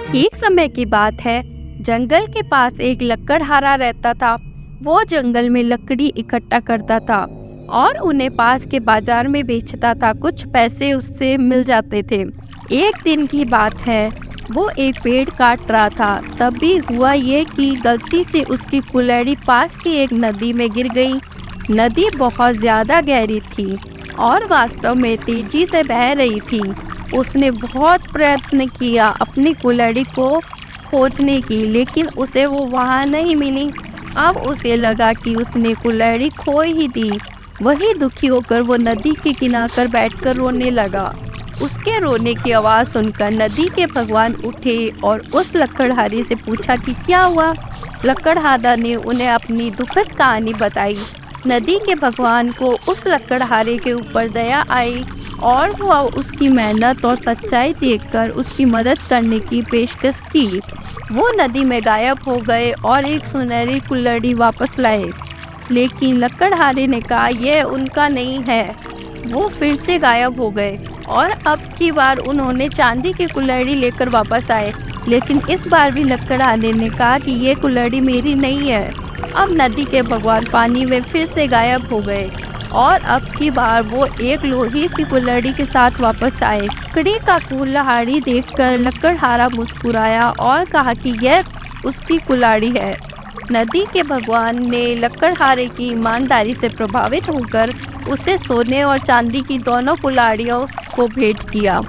एक समय की बात है, जंगल के पास एक लकड़हारा रहता था। वो जंगल में लकड़ी इकट्ठा करता था और उन्हें पास के बाजार में बेचता था। कुछ पैसे उससे मिल जाते थे। एक दिन की बात है, वो एक पेड़ काट रहा था। तभी हुआ ये कि गलती से उसकी कुल्हाड़ी पास की एक नदी में गिर गई। नदी बहुत ज्यादा गहरी थी और वास्तव में तेजी से बह रही थी। उसने बहुत प्रयत्न किया अपनी कुल्हाड़ी को खोजने की, लेकिन उसे वो वहाँ नहीं मिली। अब उसे लगा कि उसने कुल्हाड़ी खो ही दी। वही दुखी होकर वो नदी के किनारे पर बैठकर रोने लगा। उसके रोने की आवाज़ सुनकर नदी के भगवान उठे और उस लकड़हारे से पूछा कि क्या हुआ। लकड़हारा ने उन्हें अपनी दुखद कहानी बताई। नदी के भगवान को उस लकड़हारे के ऊपर दया आई और वो उसकी मेहनत और सच्चाई देखकर उसकी मदद करने की पेशकश की। वो नदी में गायब हो गए और एक सुनहरी कुल्हाड़ी वापस लाए, लेकिन लकड़हारे ने कहा यह उनका नहीं है। वो फिर से गायब हो गए और अब की बार उन्होंने चांदी की कुल्हाड़ी लेकर वापस आए, लेकिन इस बार भी लकड़हारे ने कहा कि ये कुल्हाड़ी मेरी नहीं है। अब नदी के भगवान पानी में फिर से गायब हो गए और अब की बार वो एक लोहे की कुल्हाड़ी के साथ वापस आए। लकड़ी का कुल्हाड़ी देखकर लकड़हारा मुस्कुराया और कहा कि यह उसकी कुल्हाड़ी है। नदी के भगवान ने लकड़हारे की ईमानदारी से प्रभावित होकर उसे सोने और चांदी की दोनों कुल्हाड़ियों को भेंट किया।